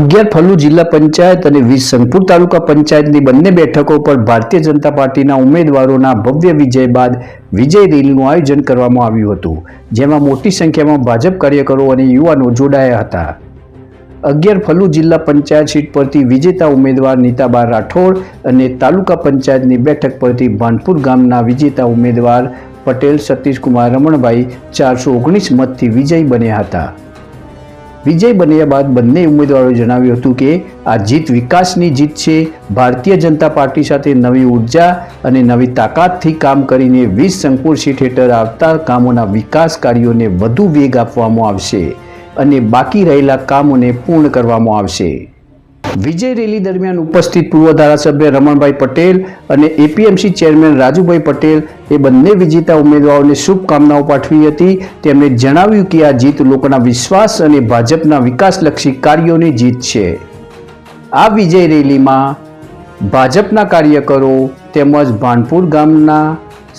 11 flu જિલ્લા પંચાયત અને 20 સંગપુર તાલુકા પંચાયતની બંને બેઠકો પર ભારતીય જનતા પાર્ટીના ઉમેદવારોના ભવ્ય વિજય બાદ વિજય રેલીનું આયોજન કરવામાં આવ્યું હતું, જેમાં મોટી સંખ્યામાં ભાજપ કાર્યકરો અને યુવાનો જોડાયા હતા। 11 ફલુ જિલ્લા પંચાયત સીટ પરથી વિજેતા ઉમેદવાર નીતાબા રાઠોડ અને તાલુકા પંચાયતની બેઠક પરથી ભાનપુર ગામના વિજેતા ઉમેદવાર પટેલ સતીશકુમાર રમણભાઈ 419 મતથી વિજયી બન્યા હતા। વિજય બન્યા બાદ બંને ઉમેદવારોએ જણાવ્યું હતું કે આ જીત વિકાસની જીત છે। ભારતીય જનતા પાર્ટી સાથે નવી ઉર્જા અને નવી તાકાતથી કામ કરીને 20 સંગપુર સીટ હેઠળ આવતા કામોના વિકાસ કાર્યોને વધુ વેગ આપવામાં આવશે અને બાકી રહેલા કામોને પૂર્ણ કરવામાં આવશે। વિજય રેલી દરમિયાન ઉપસ્થિત પૂર્વ ધારાસભ્ય રમણભાઈ પટેલ અને એપીએમસી ચેરમેન રાજુભાઈ પટેલ એ બંને વિજેતા ઉમેદવારોને શુભકામનાઓ પાઠવી હતી। તેમણે જણાવ્યું કે આ જીત લોકોના વિશ્વાસ અને ભાજપના વિકાસલક્ષી કાર્યોની જીત છે। આ વિજય રેલીમાં ભાજપના કાર્યકરો તેમજ ભાનપુર ગામના,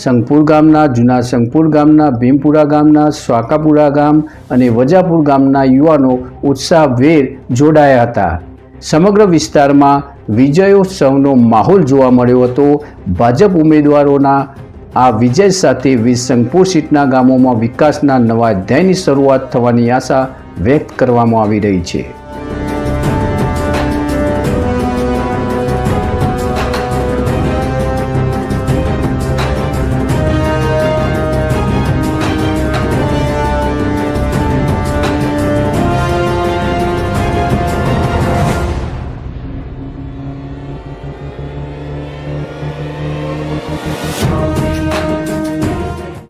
સંગપુર ગામના, જૂના સંગપુર ગામના, ભીમપુરા ગામના, સ્વાકાપુરા ગામ અને વજાપુર ગામના યુવાનો ઉત્સાહભેર જોડાયા હતા। સમગ્ર વિસ્તારમાં વિજયોત્સવનો માહોલ જોવા મળ્યો હતો। ભાજપ ઉમેદવારોના આ વિજય સાથે 20 સંગપુર સીટના ગામોમાં વિકાસના નવા અધ્યાયની શરૂઆત થવાની આશા વ્યક્ત કરવામાં આવી રહી છે।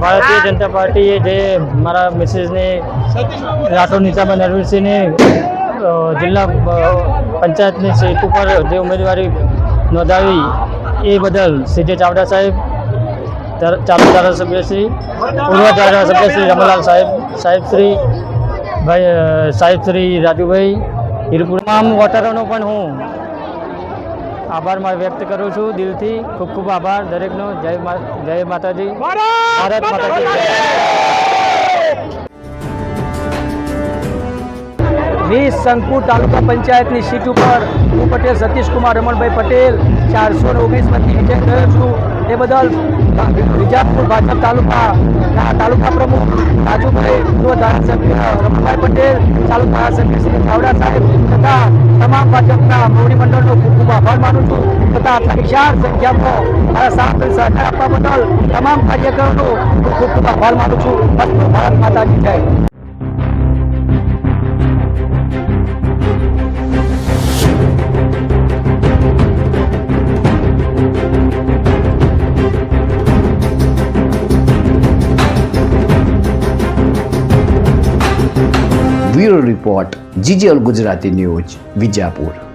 भारतीय जनता पार्टी जे मारा मिसेज ने राठौर नीताबा नरवीर ने जिला पंचायत ની સીટ ઉપર જે ઉમેદવારી નોંધાવી એ બદલ સીજે ચાવડા સાહેબ, ચાલુ ધારાસભ્ય શ્રી, પૂર્વ ધારાસભ્ય શ્રી રમણલાલ સાહેબ શ્રી રાજુભાઈ હીરપુર, તમામ વોટરોનો પણ હું આભાર વ્યક્ત કરું છું દિલથી। ખૂબ ખૂબ આભાર દરેકનો। જય માતાજી, ભારત માતાજી જય। 20 સંગપુર તાલુકા પંચાયતની સીટ ઉપર હું પટેલ સતીશકુમાર રમણભાઈ પટેલ 419 મતથી વિજય થયો છું। એ બદલ વિજાપુર ભાજપ તાલુકા પ્રમુખ રાજુભાઈ, પૂર્વ ધારાસભ્ય રમણભાઈ પટેલ, ચાલુ ધારાસભ્ય શ્રી ચાવડા સાહેબ તથા તમામ ભાજપના મોવડી મંડળનો ખૂબ ખૂબ આભાર માનું છું તથા આટલા વિશાળ સંખ્યામાં મારા સાથ સહકાર આપવા બદલ તમામ કાર્યકરોનો ખૂબ ખૂબ આભાર માનું છું। અસ્તુ, ભારત માતાજી જય। Bureau report, GGL Gujarati news, Vijapur.